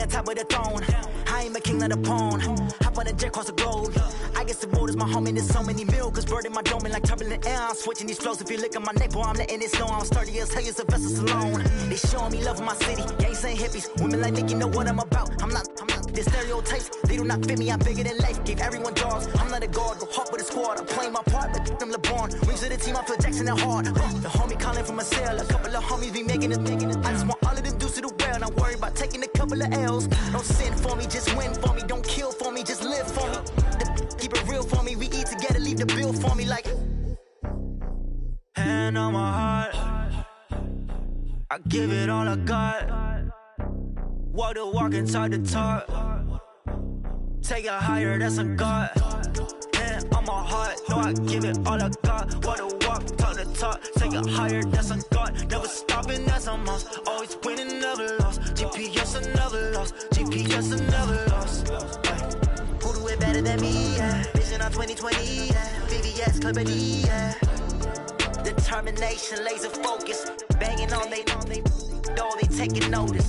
top of the throne. I ain't a king of the pawn. Hop on a jet across the globe. I guess the world is my home and there's so many miracles burning my dome like turbulent air. I'm switching these flows. If you look at my neck, boy, I'm letting it snow. I'm sturdy as hell, it's a vessel alone. They showing me love in my city. Gangs ain't hippies. Women like Nicky know what I'm about. I'm not. The stereotypes, they do not fit me. I'm bigger than life. Gave everyone jaws. I'm not a guard. Go hard with the squad. I'm playing my part, but I'm LeBron. Wings of the team, I feel Jackson and hard. The homie calling from a cell. A couple of homies be making it. I just want all of them dudes to the well. Not worry about taking a couple of L's. Don't sin for me, just win for me. Don't kill for me, just live for me. Keep it real for me. We eat together, leave the bill for me like. Hand on my heart, I give it all I got. Walk the walk and talk the talk. Take it higher, that's a God. Hand on my heart, no, I give it all I got. Walk the walk, talk the talk. Take it higher, that's a God. Never stopping, that's a must. Always winning, never lost. GPS, I never lost. GPS, I never lost. Who do it better than me? Yeah. Vision on 2020, yeah. VVS, Company, yeah. Determination, laser focus. Banging on they door, they taking notice.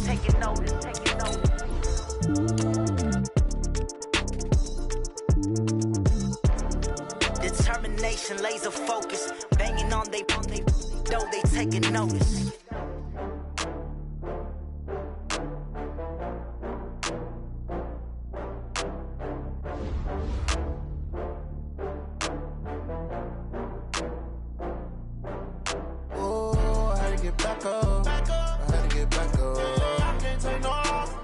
Determination, laser focus. Banging on they door, they taking notice. Back up. I had to get back up. I can't take no loss.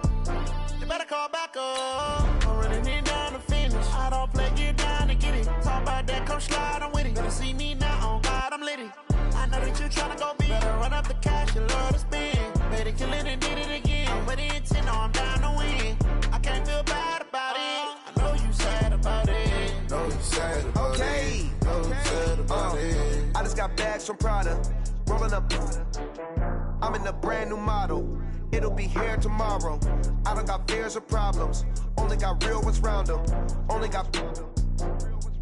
You better call back up. I'm running it down to finish. I don't play, get down to get it. Talk about that, come slide, I'm with it. Better see me now, on God, I'm lit it. I know that you tryna go big. Better run up the cash, you love to spend. Better kill it and did it again. I'm with the intent, no, I'm down to win. I can't feel bad about it. I know you sad about it. Know you sad about it. Know you sad about it. I just got bags from Prada. Rolling up, I'm in a brand new model. It'll be here tomorrow. I don't got fears or problems. Only got real ones round them. Only got.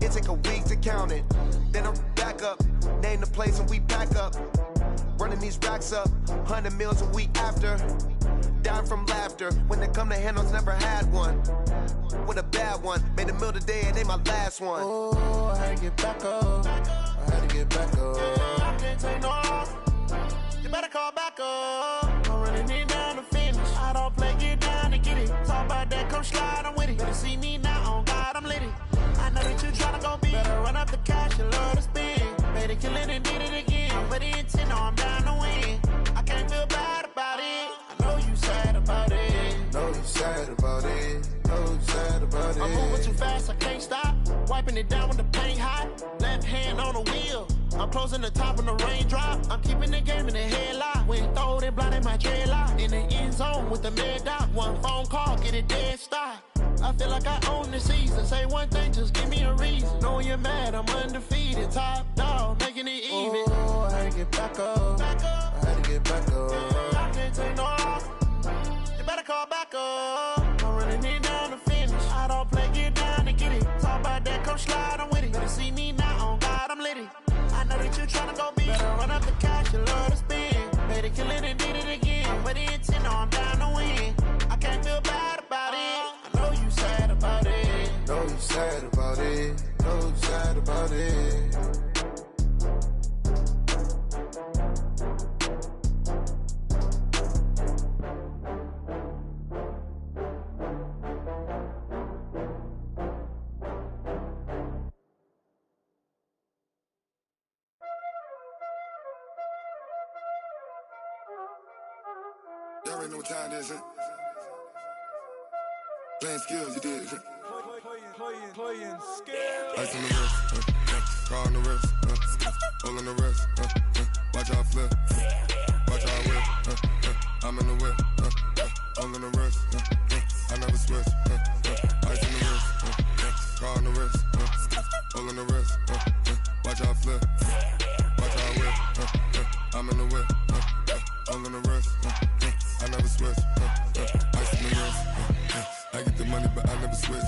It take a week to count it. Then I'm back up. Name the place and we pack up. Running these racks up. 100 meals a week after. Dying from laughter. When they come to handles, never had one. With a bad one. Made a meal today and they my last one. Oh, I had to get back up. I had to get back up. I can't take no loss. You better call back up. I'm running it down to finish. I don't play, get down to get it. Talk about that, come slide, I'm with it. Better see me now, on God, I'm lit it. I know that you tryna go big. Better run up the cash, you love to spend. Better kill it and did it again. I'm with the intent, no, I'm down to win. I can't feel bad about it. I know you sad about it. Know you sad about it. Know you sad about it. I'm moving too fast, I can't stop. Wiping it down when the paint hot. Left hand on the wheel. I'm closing the top when the raindrop. I'm keeping the game in the headlock. When throw it blind in my dreadlock. In the end zone with the mid dot. One phone call, get it dead stop. I feel like I own the season. Say one thing, just give me a reason. Knowing you're mad, I'm undefeated. Top dog, making it even. Oh, I had to get back up. I had to get back up. I can't take no loss. You better call back up. I'm running it down to finish. I don't play, get down to get it. Talk about that, come slide, I'm with it. Better see me now, on God, I'm lit it. I know that you tryna go big. Better run up the cash, you love to spend. Better kill it and did it again. I'm with the intent, no, I'm down to win. I can't feel bad about it. I know you sad about it. Know you sad about it. Know you sad about it. Y'all already know what time it is, huh? Playing skills, you did, huh? Playing skills. Ice on the wrist, car on the wrist, hole on the wrist, watch out flip, watch out whip, I'm in the whip, hole on the wrist, I never switch, ice on the wrist, car on the wrist, hole on the wrist, watch out flip, watch out whip, I'm in the whip, hole on the wrist, I never switch, ice on the wrist, I get the money but I never switch.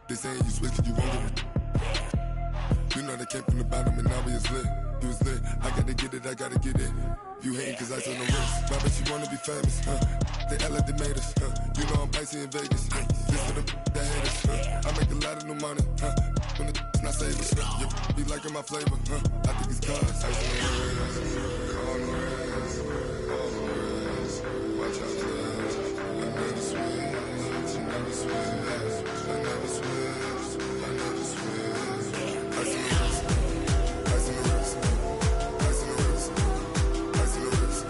They saying you switch 'cause you won't get it. You know they came from the bottom and now we is lit. You was lit, I gotta get it, I gotta get it. You hating 'cause I on the wrist. My bitch, you wanna be famous, they act like they made us. You know I'm icy in Vegas. This for the that hate us. I make a lot of new money. When the not save us. Be liking my flavor. I think it's cause. Ice on the wrist, on the wrist, on the wrist. Watch out, twist. I never switch. I never switch. I never switch. I never switch. Ice on the wrist. Ice on the wrist. Ice on the wrist. Ice on the wrist. Ice on the wrist.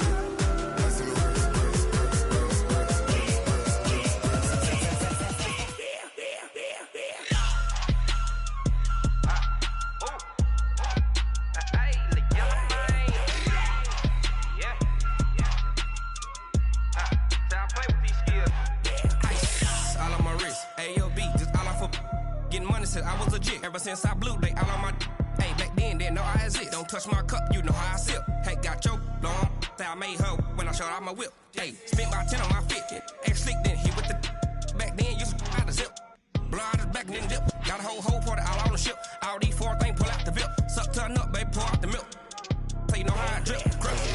I was legit ever since I blew they all on my hey back then didn't know I exist. Don't touch my cup, you know how I sip. Hey, got your long that I made her when I showed out my whip. Hey, spent about 10 on my fit. Ex slick then hit with the back then used to out the zip. Blow out his back then dip. Got a whole party all on the ship. All these four things pull out the VIP. Suck turn up, baby, pour out the milk. Play you know how I drip. Crush.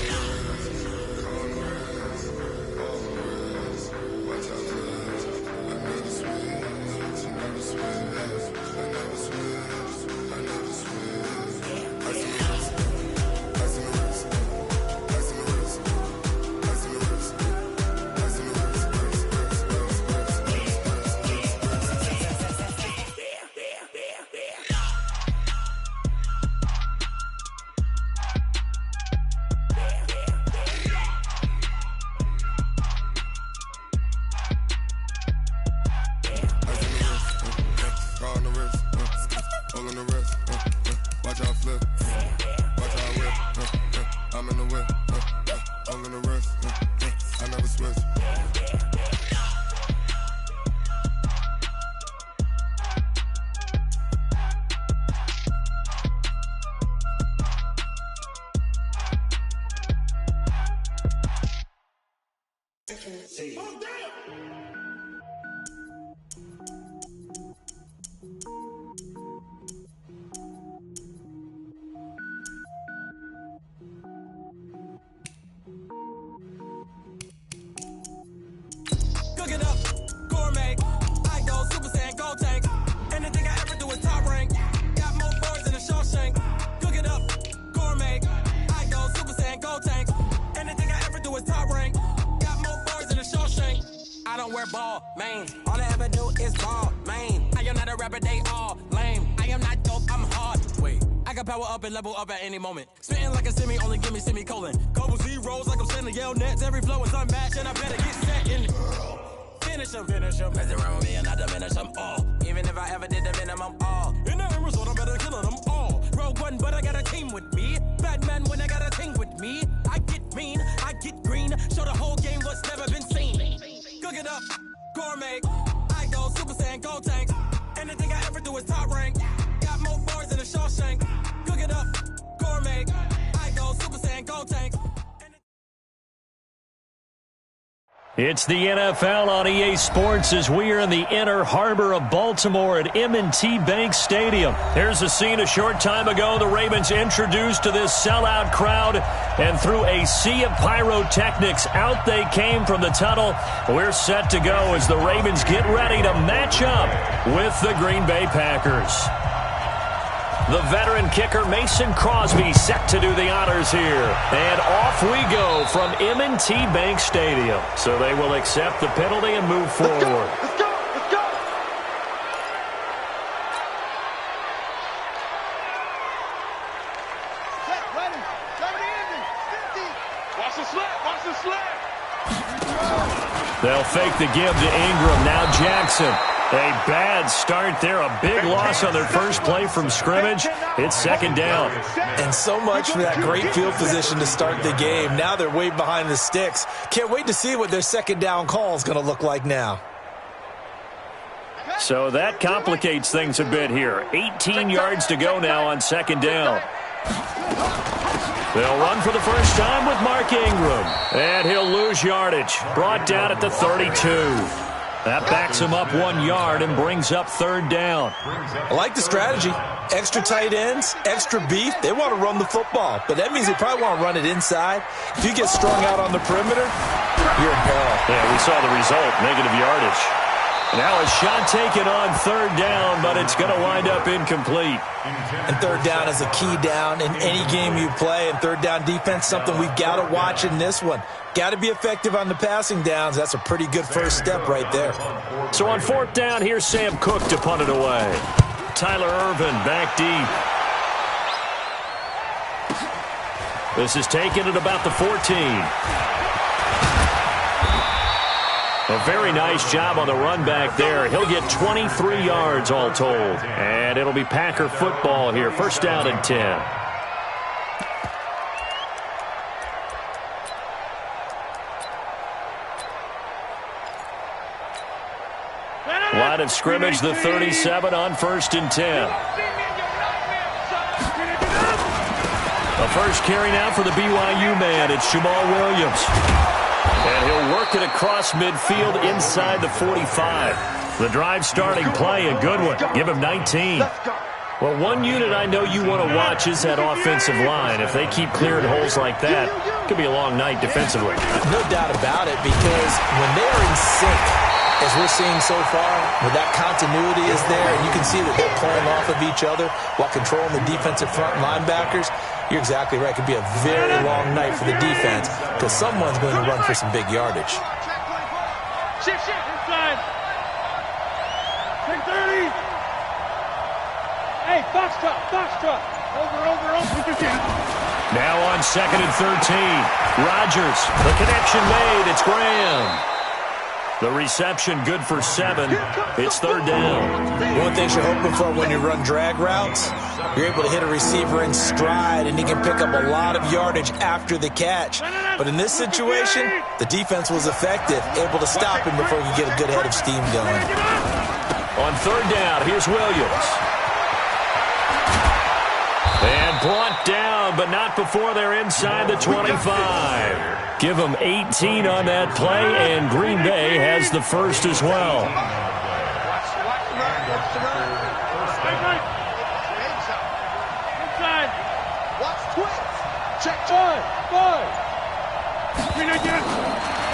Cook it up, gourmet. I go Super Saiyan, gold tank. Anything I ever do is top rank. Got more boards than a Shawshank. Cook it up, gourmet. I go Super Saiyan, gold tank. Anything I ever do is top rank. Got more boards than a Shawshank. I don't wear ball, man. All I ever do is ball, man. I am not a rapper, they all lame. I am not dope, I'm hard. Wait, I can power up and level up at any moment. Spitting like a semi, only give me semicolon. Couple zeros like I'm sending yell nets. Every flow is unmatched, and I better get set in. Finish them. Mess around with me and I diminish them all. Even if I ever did the minimum all. In the end result, I'm better killing them all. Rogue One, but I got a team with me. Batman when I got a team with me. I get mean, I get green. Show the whole game what's never been seen. Cook it up, gourmet. I go Super Saiyan, gold tank. Anything I ever do is top rank. Got more bars than a Shawshank. Cook it up, gourmet. I go Super Saiyan, gold tank. It's the NFL on EA Sports as we are in the inner harbor of Baltimore at M&T Bank Stadium. There's a scene a short time ago the Ravens introduced to this sellout crowd, and through a sea of pyrotechnics, out they came from the tunnel. We're set to go as the Ravens get ready to match up with the Green Bay Packers. The veteran kicker Mason Crosby set to do the honors here. And off we go from M&T Bank Stadium. So they will accept the penalty and move forward. Let's go! Set, ready. 50. Watch the slap. They'll fake the give to Ingram. Now Jackson. A bad start there, a big loss on their first play from scrimmage. It's second down. And so much for that great field position to start the game. Now they're way behind the sticks. Can't wait to see what their second down call is going to look like now. So that complicates things a bit here. 18 yards to go now on second down. They'll run for the first time with Mark Ingram. And he'll lose yardage. Brought down at the 32. That backs him up 1 yard and brings up third down. I like the strategy. Extra tight ends, extra beef. They want to run the football, but that means they probably want to run it inside. If you get strung out on the perimeter, you're in peril. Yeah, we saw the result, negative yardage. Now a shot taken on third down, but it's going to wind up incomplete. And third down is a key down in any game you play. And third down defense, something we've got to watch in this one. Got to be effective on the passing downs. That's a pretty good first step right there. So on fourth down, here's Sam Cook to punt it away. Tyler Irvin back deep. This is taken at about the 14. A very nice job on the run back there. He'll get 23 yards all told. And it'll be Packer football here. First down and 10. Line of scrimmage, the 37 on first and 10. The first carry now for the BYU man. It's Jamal Williams. And he'll work it across midfield inside the 45. The drive starting play, a good one. Give him 19. Well, one unit I know you want to watch is that offensive line. If they keep clearing holes like that, it could be a long night defensively. No doubt about it, because when they're in sync, as we're seeing so far, where that continuity is there, and you can see that they're playing off of each other while controlling the defensive front linebackers, you're exactly right. It could be a very long night for the defense because someone's going to run for some big yardage. Shift, inside. 10-30. Hey, box truck. Over. Now on second and 13. Rodgers, the connection made. It's Graham. The reception good for 7. It's third down. One thing you're hoping for when you run drag routes, you're able to hit a receiver in stride, and he can pick up a lot of yardage after the catch. But in this situation, the defense was effective, able to stop him before he could get a good head of steam going. On third down, here's Williams. And brought down, but not before they're inside the 25. Give them 18 on that play, and Green Bay has the first as well. Inside. Watch twist. Check. Five.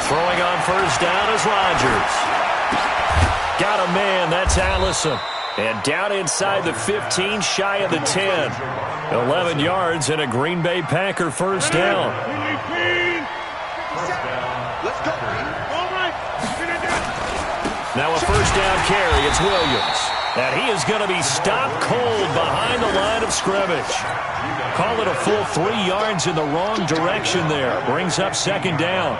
Throwing on first down is Rodgers. Got a man, that's Allison. And down inside the 15, shy of the 10. 11 yards and a Green Bay Packer first down. Now a first down carry. It's Williams. And he is going to be stopped cold behind the line of scrimmage. Call it a full 3 yards in the wrong direction there. Brings up second down.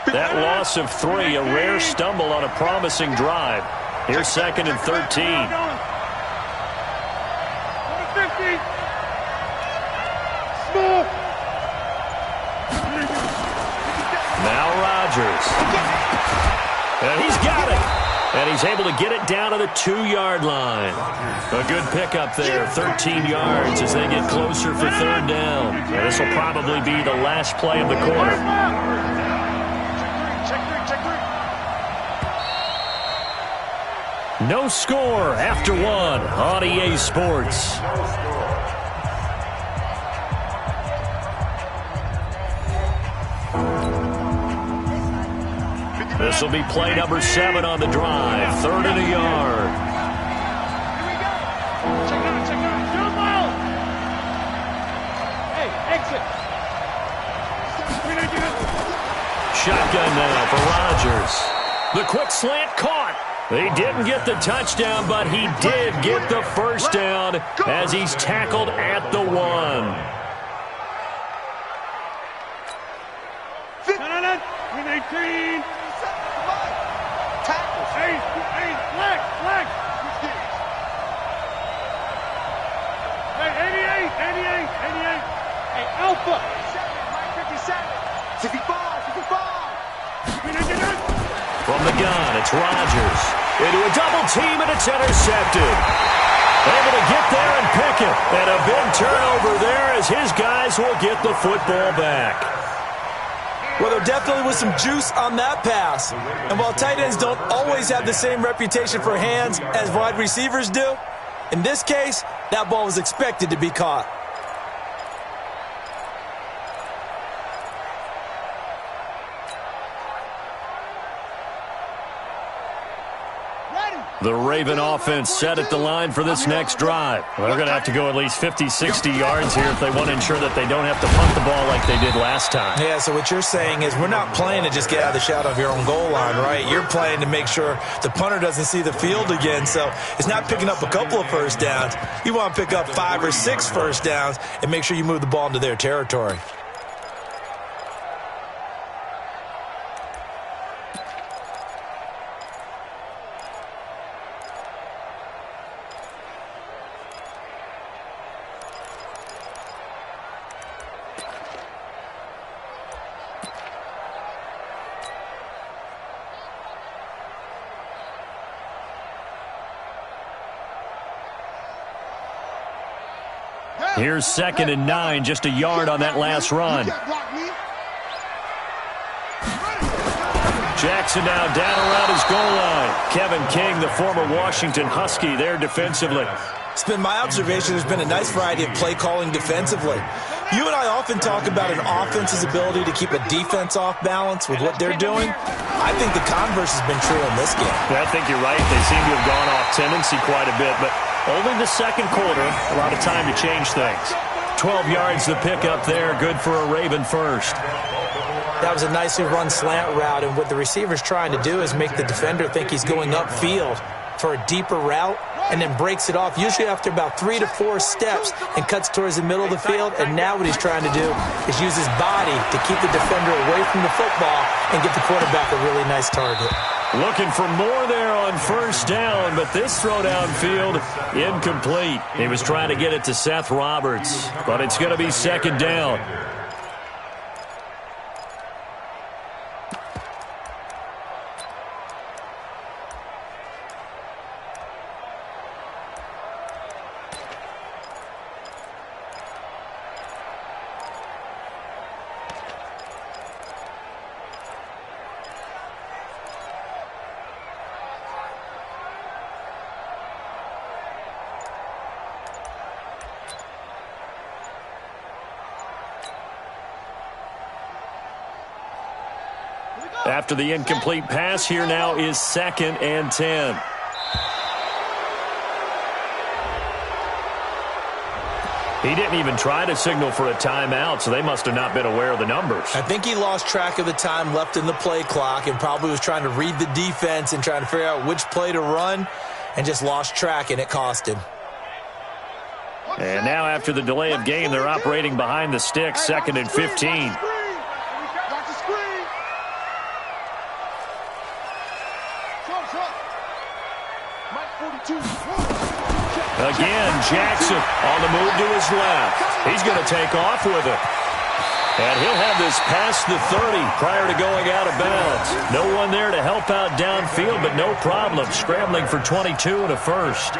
That loss of 3, a rare stumble on a promising drive. Here's second and 13. Now Rodgers. And he's got it. And he's able to get it down to the 2-yard line. A good pickup there, 13 yards as they get closer for third down. And this will probably be the last play of the quarter. No score after 1 on EA Sports. This will be play number 7 on the drive. 3rd and a yard. Here we go. Check out. Jump out. Hey, exit. Shotgun now for Rodgers. The quick slant caught. He didn't get the touchdown, but he did get the first down as he's tackled at the 1. Flag. Hey, 88. Hey, Alpha. 57. 65. From the gun, it's Rodgers. Into a double team, and it's intercepted. Able to get there and pick it. And a big turnover there as his guys will get the football back. Well, there definitely was some juice on that pass. And while tight ends don't always have the same reputation for hands as wide receivers do, in this case, that ball was expected to be caught. The Raven offense set at the line for this next drive. Well, they're going to have to go at least 50, 60 yards here if they want to ensure that they don't have to punt the ball like they did last time. Yeah, so what you're saying is we're not playing to just get out of the shadow of your own goal line, right? You're playing to make sure the punter doesn't see the field again. So it's not picking up a couple of first downs. You want to pick up 5 or 6 first downs and make sure you move the ball into their territory. Here's 2nd and 9, just a yard on that last run. Jackson now down around his goal line. Kevin King, the former Washington Husky, there defensively. It's been my observation there's been a nice variety of play calling defensively. You and I often talk about an offense's ability to keep a defense off balance with what they're doing. I think the converse has been true in this game. Yeah, I think you're right. They seem to have gone off tendency quite a bit, but only the second quarter, a lot of time to change things. 12 yards the pickup there, good for a Raven first. That was a nicely run slant route, and what the receiver's trying to do is make the defender think he's going upfield for a deeper route, and then breaks it off, usually after about 3 to 4 steps, and cuts towards the middle of the field. And now what he's trying to do is use his body to keep the defender away from the football and get the quarterback a really nice target. Looking for more there on first down, but this throw downfield incomplete. He was trying to get it to Seth Roberts, but it's going to be 2nd down. After the incomplete pass, here now is 2nd and 10. He didn't even try to signal for a timeout, so they must have not been aware of the numbers. I think he lost track of the time left in the play clock and probably was trying to read the defense and trying to figure out which play to run and just lost track, and it cost him. And now after the delay of game, they're operating behind the sticks, 2nd and 15. Again, Jackson on the move to his left. He's going to take off with it. And he'll have this past the 30 prior to going out of bounds. No one there to help out downfield, but no problem. Scrambling for 22 and a first.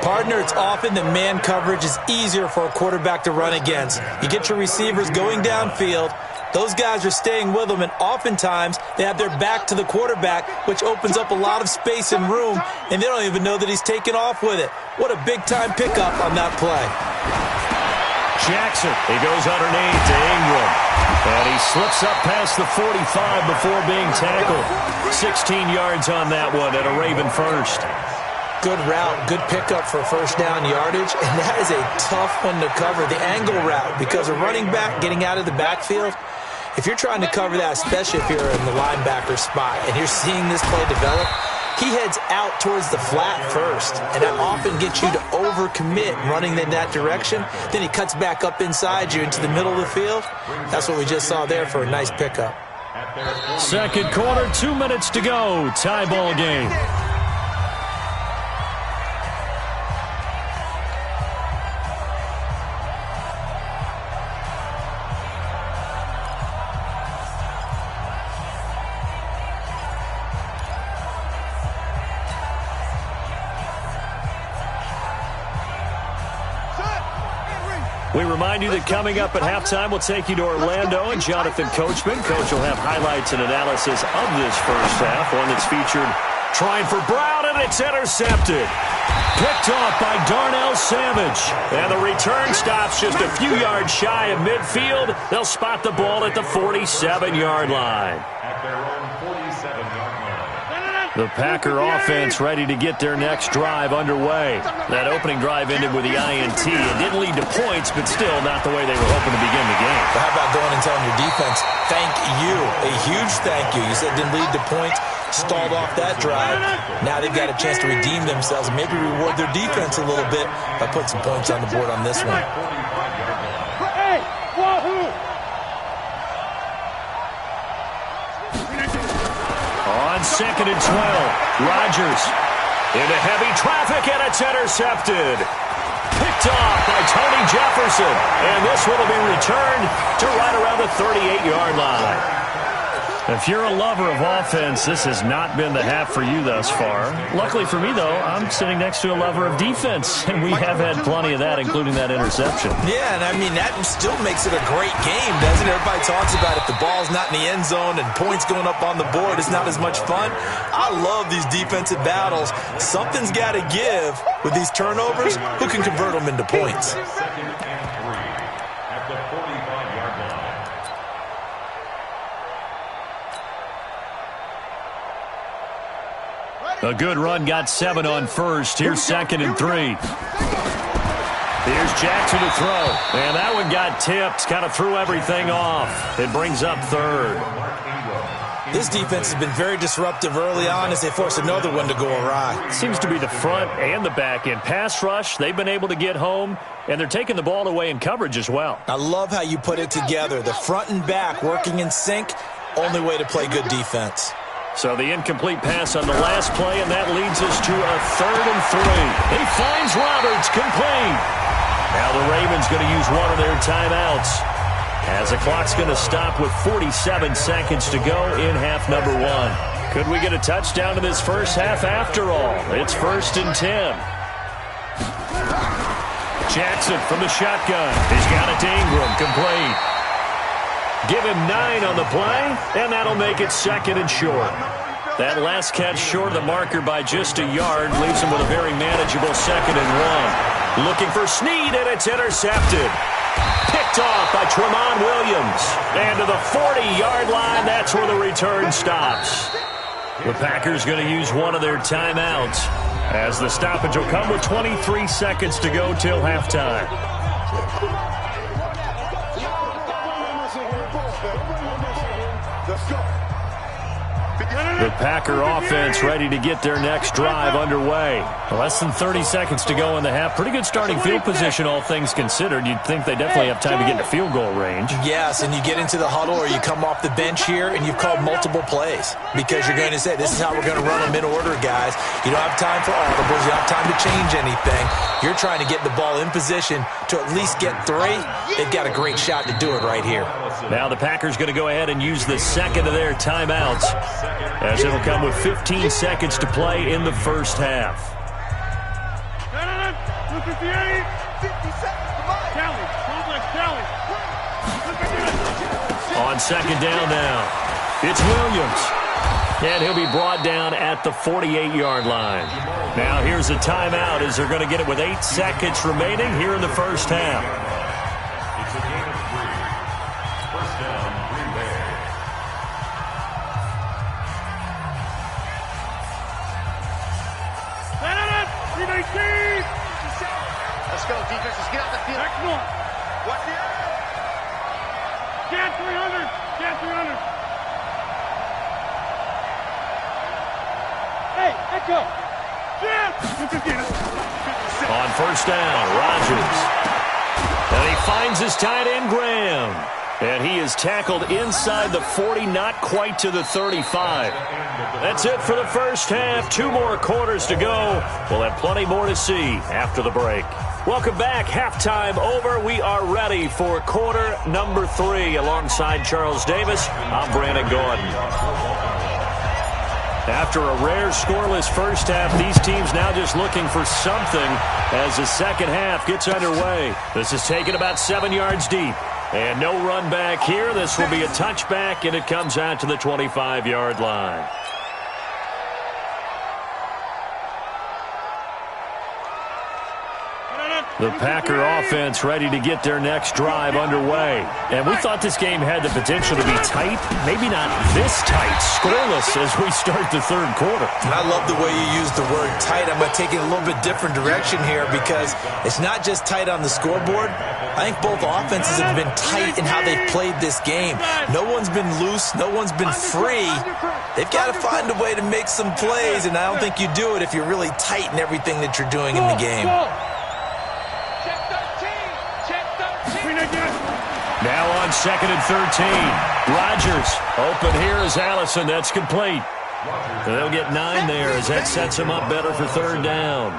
Partner, it's often that man coverage is easier for a quarterback to run against. You get your receivers going downfield. Those guys are staying with them, and oftentimes they have their back to the quarterback, which opens up a lot of space and room, and they don't even know that he's taken off with it. What a big-time pickup on that play. Jackson, he goes underneath to Ingram, and he slips up past the 45 before being tackled. 16 yards on that one at a Raven first. Good route, good pickup for first down yardage, and that is a tough one to cover, the angle route, because a running back getting out of the backfield, if you're trying to cover that, especially if you're in the linebacker spot and you're seeing this play develop, he heads out towards the flat first, and that often gets you to overcommit running in that direction. Then he cuts back up inside you into the middle of the field. That's what we just saw there for a nice pickup. Second quarter, 2 minutes to go. Tie ball game. We remind you that coming up at halftime, we'll take you to Orlando and Jonathan Coachman. Coach will have highlights and analysis of this first half, one that's featured trying for Brown, and it's intercepted. Picked off by Darnell Savage. And the return stops just a few yards shy of midfield. They'll spot the ball at the 47-yard line. At their own 47-yard line. The Packer offense ready to get their next drive underway. That opening drive ended with the INT. It didn't lead to points, but still not the way they were hoping to begin the game. But how about going and telling your defense, thank you, a huge thank you. You said it didn't lead to points, stalled off that drive. Now they've got a chance to redeem themselves and maybe reward their defense a little bit by putting some points on the board on this one. Hey, wahoo! On 2nd and 12, Rodgers into heavy traffic, and it's intercepted. Picked off by Tony Jefferson, and this one will be returned to right around the 38-yard line. If you're a lover of offense, this has not been the half for you thus far. Luckily for me, though, I'm sitting next to a lover of defense, and we have had plenty of that, including that interception. Yeah, and I mean, that still makes it a great game, doesn't it? Everybody talks about if the ball's not in the end zone and points going up on the board, it's not as much fun. I love these defensive battles. Something's got to give with these turnovers. Who can convert them into points? A good run got 7 on first. Here's 2nd and 3. Here's Jackson to throw. And that one got tipped. Kind of threw everything off. It brings up 3rd. This defense has been very disruptive early on as they force another one to go awry. Seems to be the front and the back end. Pass rush, they've been able to get home, and they're taking the ball away in coverage as well. I love how you put it together. The front and back working in sync, only way to play good defense. So the incomplete pass on the last play, and that leads us to a 3rd and 3. He finds Roberts, complete. Now the Ravens going to use one of their timeouts, as the clock's going to stop with 47 seconds to go in half number 1. Could we get a touchdown to this first half after all? It's 1st and 10. Jackson from the shotgun. He's got it to Ingram, complete. Give him 9 on the play, and that'll make it 2nd and short. That last catch short of the marker by just a yard leaves him with a very manageable 2nd and 1. Looking for Snead, and it's intercepted. Picked off by Tremont Williams. And to the 40-yard line, that's where the return stops. The Packers going to use one of their timeouts, as the stoppage will come with 23 seconds to go till halftime. The Packer offense ready to get their next drive underway. Less than 30 seconds to go in the half. Pretty good starting field position, all things considered. You'd think they definitely have time to get into field goal range. Yes, and you get into the huddle or you come off the bench here and you've called multiple plays because you're going to say, this is how we're going to run them in order, guys. You don't have time for audibles. You don't have time to change anything. You're trying to get the ball in position to at least get 3. They've got a great shot to do it right here. Now the Packers going to go ahead and use the second of their timeouts, as it'll come with 15 seconds to play in the first half. 258. 50 seconds to buy. Kelly, complex Kelly. On second down now, it's Williams. And he'll be brought down at the 48-yard line. Now here's a timeout as they're going to get it with 8 seconds remaining here in the first half. It's a game of 3. First down, Green Bay. Let's go, defense. Let's get out the field. Excellent. What the? Get 300. Get 300. Hey, echo. On first down, Rodgers. And he finds his tight end, Graham. And he is tackled inside the 40, not quite to the 35. That's it for the first half. 2 more quarters to go. We'll have plenty more to see after the break. Welcome back. Halftime over. We are ready for quarter number 3. Alongside Charles Davis, I'm Brandon Gordon. After a rare scoreless first half, these teams now just looking for something as the second half gets underway. This is taken about 7 yards deep. And no run back here. This will be a touchback, and it comes out to the 25-yard line. The Packer offense ready to get their next drive underway. And we thought this game had the potential to be tight. Maybe not this tight. Scoreless as we start the third quarter. I love the way you use the word tight. I'm going to take it a little bit different direction here because it's not just tight on the scoreboard. I think both offenses have been tight in how they've played this game. No one's been loose. No one's been free. They've got to find a way to make some plays, and I don't think you do it if you're really tight in everything that you're doing in the game. Now on 2nd and 13. Rodgers open here is Allison. That's complete. They'll get 9 there as that sets them up better for third down.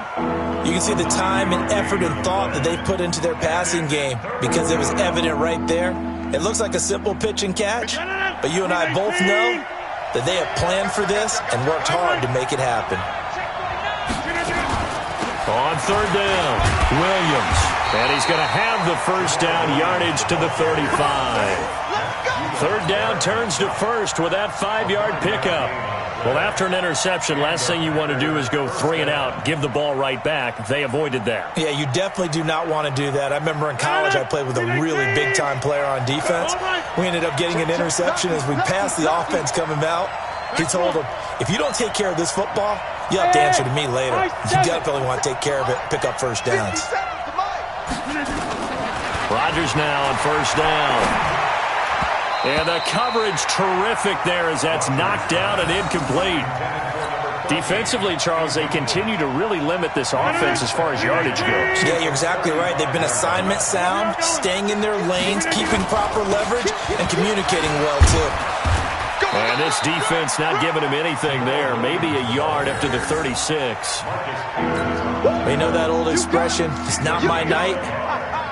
You can see the time and effort and thought that they put into their passing game because it was evident right there. It looks like a simple pitch and catch, but you and I both know that they have planned for this and worked hard to make it happen. On third down, Williams. And he's going to have the first down yardage to the 35. Third down turns to first with that 5-yard pickup. Well, after an interception, last thing you want to do is go 3 and out, give the ball right back. They avoided that. Yeah, you definitely do not want to do that. I remember in college I played with a really big-time player on defense. We ended up getting an interception as we passed the offense coming out. He told him, if you don't take care of this football, you'll have to answer to me later. You definitely want to take care of it, pick up first downs. Rodgers now on first down. And the coverage terrific there as that's knocked down and incomplete. Defensively, Charles, they continue to really limit this offense as far as yardage goes. Yeah, you're exactly right. They've been assignment sound, staying in their lanes, keeping proper leverage, and communicating well, too. And this defense not giving him anything there. Maybe a yard after the 36. They know that old expression, it's not my night.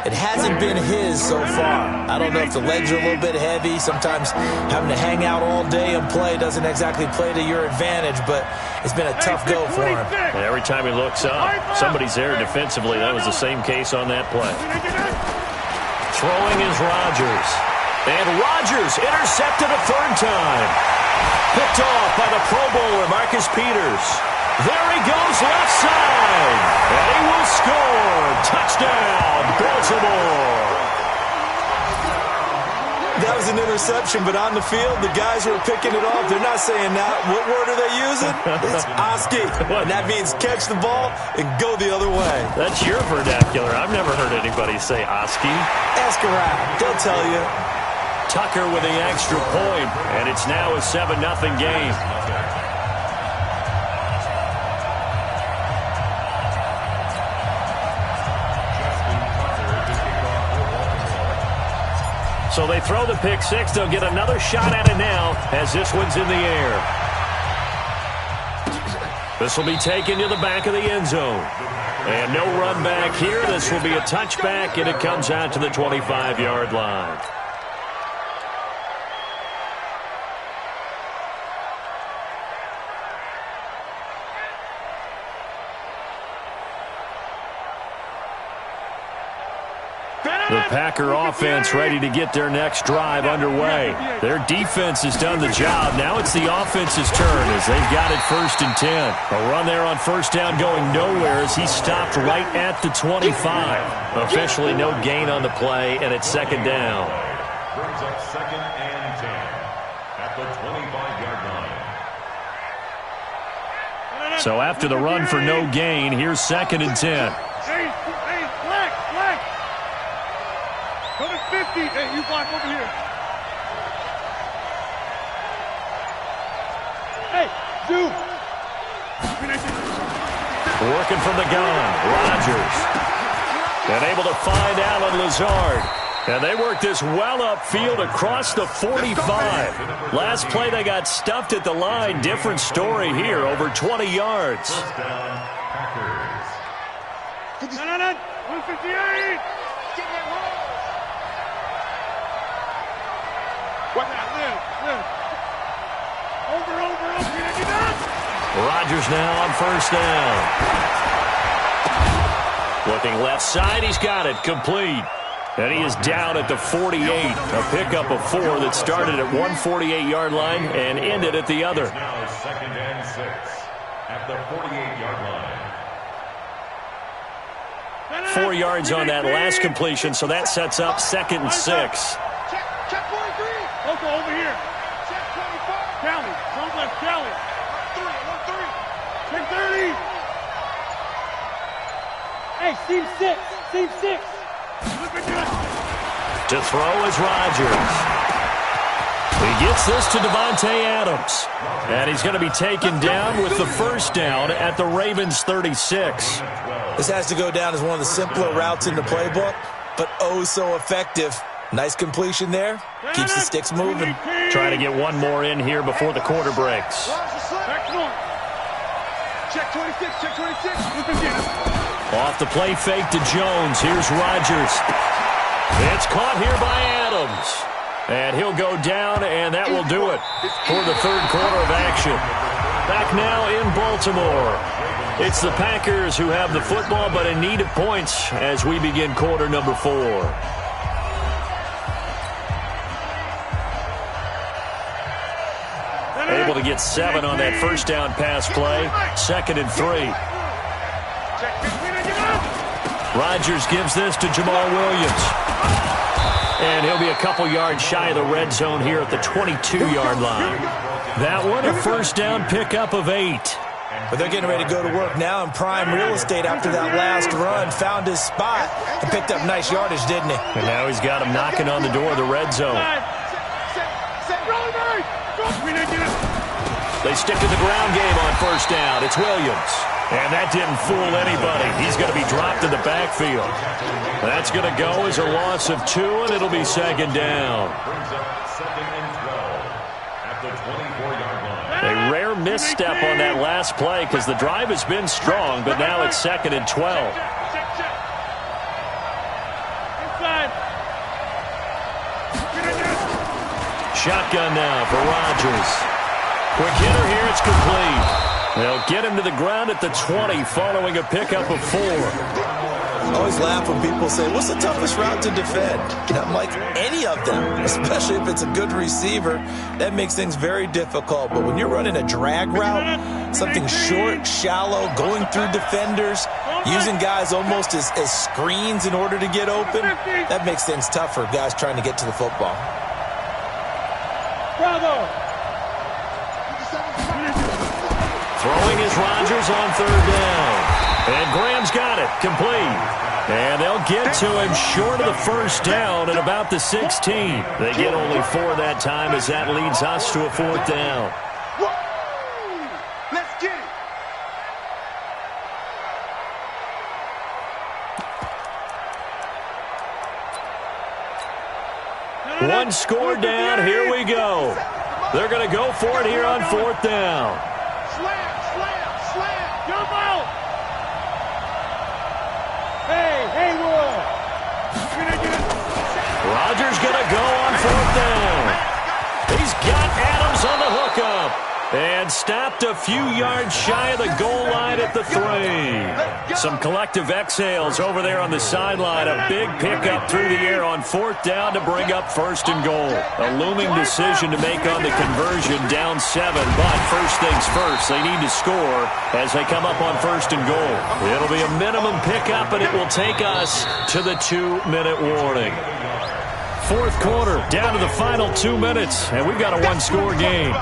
It hasn't been his so far. I don't know if the legs are a little bit heavy. Sometimes having to hang out all day and play doesn't exactly play to your advantage, but it's been a tough go for him. And every time he looks up, somebody's there defensively. That was the same case on that play. Throwing is Rodgers. And Rodgers intercepted a third time. Picked off by the Pro Bowler, Marcus Peters. There he goes left side. And he will score. Touchdown, Baltimore. That was an interception, but on the field, the guys who are picking it off, they're not saying that. What word are they using? It's Oski. And that means catch the ball and go the other way. That's your vernacular. I've never heard anybody say Oski. Ask around. They'll tell you. Tucker with the extra point, and it's now a 7-0 game. So they throw the pick six. They'll get another shot at it now as this one's in the air. This will be taken to the back of the end zone. And no run back here. This will be a touchback, and it comes out to the 25-yard line. The Packer offense ready to get their next drive underway. Their defense has done the job. Now it's the offense's turn as they've got it 1st and 10. A run there on first down going nowhere as he stopped right at the 25. Officially no gain on the play, and it's 2nd down. Brings up 2nd and 10 at the 25-yard line. So after the run for no gain, here's 2nd and 10. Go to 50. Hey, you block over here. Hey, Zoo. Working from the gun, Rodgers. And able to find Alan Lazard. And they work this well upfield across the 45. Last play they got stuffed at the line. Different story here, over 20 yards. First down, Packers. No. 158. What now? Live. Over. Rodgers now on first down. Looking left side, he's got it, complete. And he is down at the 48. A pickup of 4 that started at 148-yard line and ended at the other. It's now 2nd and 6 at the 48-yard line. 4 yards on that last completion, so that sets up 2nd and 6. Check 43. Local over here. Check 25. County. Front left, County. 1-3. Check 30. Hey, seam 6. Seam 6. To throw is Rodgers. He gets this to Devontae Adams. And he's going to be taken down with the first down at the Ravens 36. This has to go down as one of the simpler routes in the playbook, but oh so effective. Nice completion there. Keeps the sticks moving. Trying to get one more in here before the quarter breaks. Check 26, check 26. Off the play fake to Jones. Here's Rodgers. It's caught here by Adams. And he'll go down, and that will do it for the third quarter of action. Back now in Baltimore. It's the Packers who have the football, but in need of points as we begin quarter number 4. Able to get 7 on that first down pass play. 2nd and 3. Rodgers gives this to Jamal Williams. And he'll be a couple yards shy of the red zone here at the 22-yard line. That one, a first down pickup of 8. But they're getting ready to go to work now in prime real estate after that last run. Found his spot and picked up nice yardage, didn't he? And now he's got him knocking on the door of the red zone. They stick to the ground game on first down. It's Williams. And that didn't fool anybody. He's going to be dropped in the backfield. That's going to go as a loss of 2, and it'll be 2nd down. A rare misstep on that last play because the drive has been strong, but now it's 2nd and 12. Shotgun now for Rodgers. Quick hitter here, it's complete. They'll get him to the ground at the 20 following a pickup of 4. I always laugh when people say, what's the toughest route to defend? And I'm like, any of them, especially if it's a good receiver. That makes things very difficult. But when you're running a drag route, something short, shallow, going through defenders, using guys almost as screens in order to get open, that makes things tough for guys trying to get to the football. Bravo! Throwing is Rodgers on 3rd down. And Graham's got it. Complete. And they'll get to him short of the first down at about the 16. They get only 4 that time as that leads us to a 4th down. Let's get it. One score down. Here we go. They're going to go for it here on 4th down. Slam! Jump out! Hey, Rodgers going to go on 4th down. He's got Adams on the hookup. And stopped a few yards shy of the goal line at the 3. Some collective exhales over there on the sideline. A big pickup through the air on 4th down to bring up 1st and goal. A looming decision to make on the conversion, down 7. But first things first, they need to score as they come up on 1st and goal. It'll be a minimum pickup, and it will take us to the 2-minute warning. 4th quarter, down to the final 2 minutes, and we've got a 1-score game.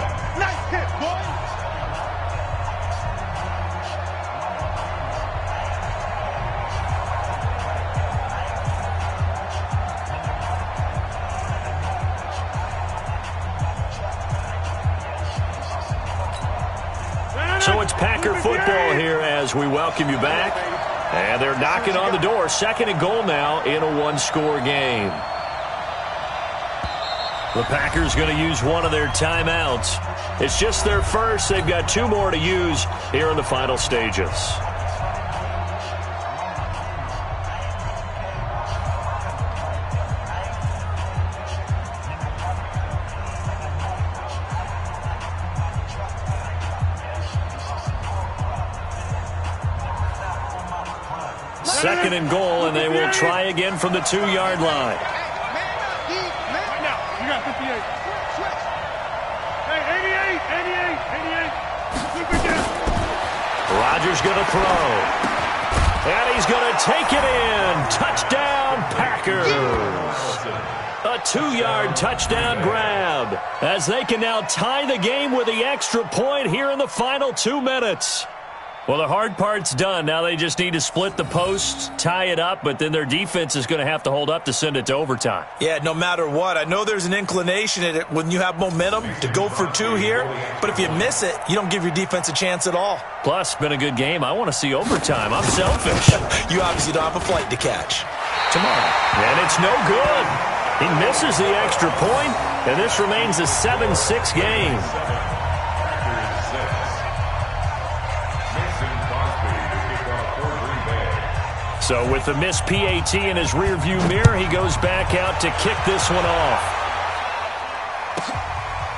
So it's Packer football here as we welcome you back. And they're knocking on the door. 2nd and goal now in a 1-score game. The Packers going to use one of their timeouts. It's just their first. They've got 2 more to use here in the final stages. Second and goal, and they will try again from the 2-yard line. You got 58. Hey, 88. Rodgers going to throw. And he's going to take it in. Touchdown, Packers. A 2-yard touchdown grab as they can now tie the game with the extra point here in the final 2 minutes. Well, the hard part's done. Now they just need to split the posts, tie it up, but then their defense is going to have to hold up to send it to overtime. Yeah, no matter what. I know there's an inclination in it when you have momentum to go for 2 here, but if you miss it, you don't give your defense a chance at all. Plus, been a good game. I want to see overtime. I'm selfish. You obviously don't have a flight to catch. Tomorrow. And it's no good. He misses the extra point, and this remains a 7-6 game. So with the missed PAT in his rearview mirror, he goes back out to kick this one off.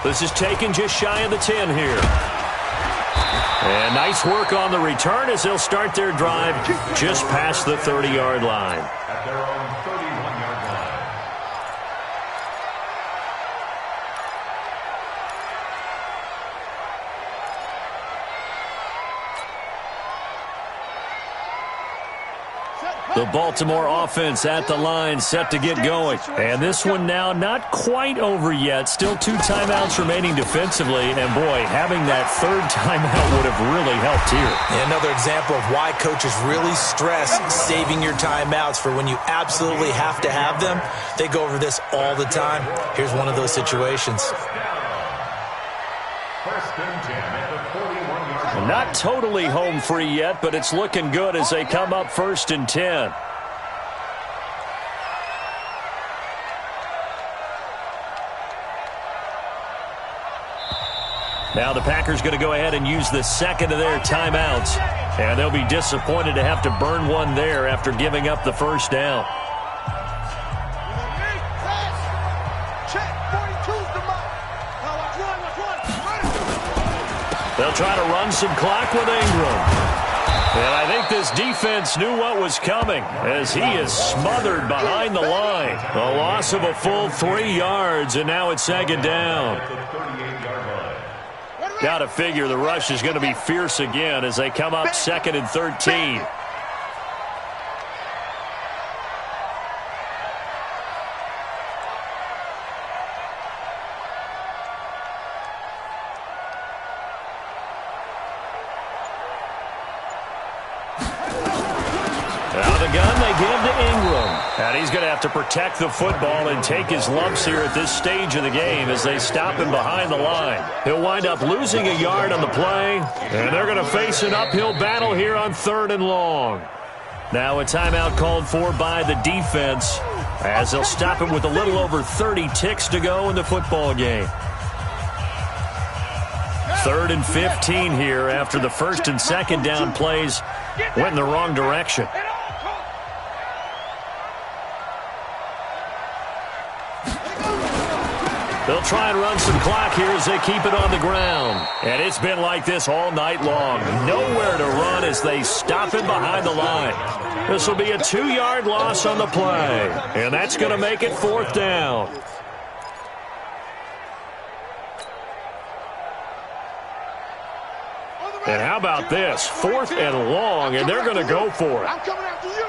This is taken just shy of the 10 here. And nice work on the return as they'll start their drive just past the 30-yard line. At their own 31-yard line. The Baltimore offense at the line, set to get going. And this one now not quite over yet. Still 2 timeouts remaining defensively. And, boy, having that 3rd timeout would have really helped here. Yeah, another example of why coaches really stress saving your timeouts for when you absolutely have to have them. They go over this all the time. Here's one of those situations. First and 10 at the 41-yard line. Not totally home free yet, but it's looking good as they come up 1st and 10. Now the Packers going to go ahead and use the 2nd of their timeouts. And they'll be disappointed to have to burn one there after giving up the 1st down. They'll try to run some clock with Ingram. And I think this defense knew what was coming as he is smothered behind the line. A loss of a full 3 yards, and now it's 2nd down. Got to figure the rush is going to be fierce again as they come up 2nd and 13. Gun they give to Ingram. And he's going to have to protect the football and take his lumps here at this stage of the game as they stop him behind the line. He'll wind up losing a yard on the play, and they're going to face an uphill battle here on 3rd and long. Now a timeout called for by the defense as they'll stop him with a little over 30 ticks to go in the football game. 3rd and 15 here after the 1st and 2nd down plays went in the wrong direction. They'll try and run some clock here as they keep it on the ground. And it's been like this all night long. Nowhere to run as they stop him behind the line. This will be a 2-yard loss on the play. And that's going to make it 4th down. And how about this? 4th and long, and they're going to go for it. I'm coming after you.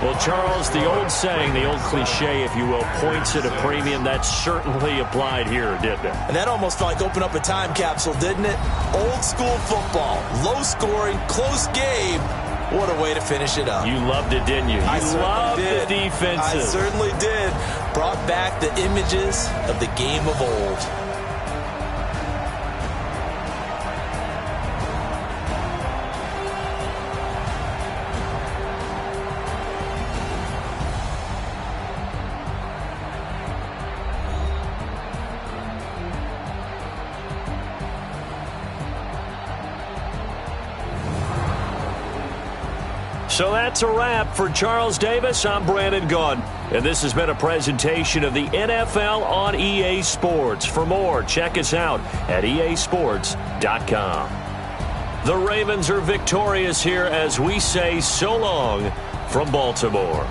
Well, Charles, the old saying, the old cliche, if you will, points at a premium, that certainly applied here, didn't it? And that almost felt like open up a time capsule, didn't it? Old school football, low scoring, close game. What a way to finish it up. You loved it, didn't you? I You loved did. the defenses. I certainly did. Brought back the images of the game of old. So that's a wrap for Charles Davis. I'm Brandon Gunn, and this has been a presentation of the NFL on EA Sports. For more, check us out at easports.com. The Ravens are victorious here as we say so long from Baltimore.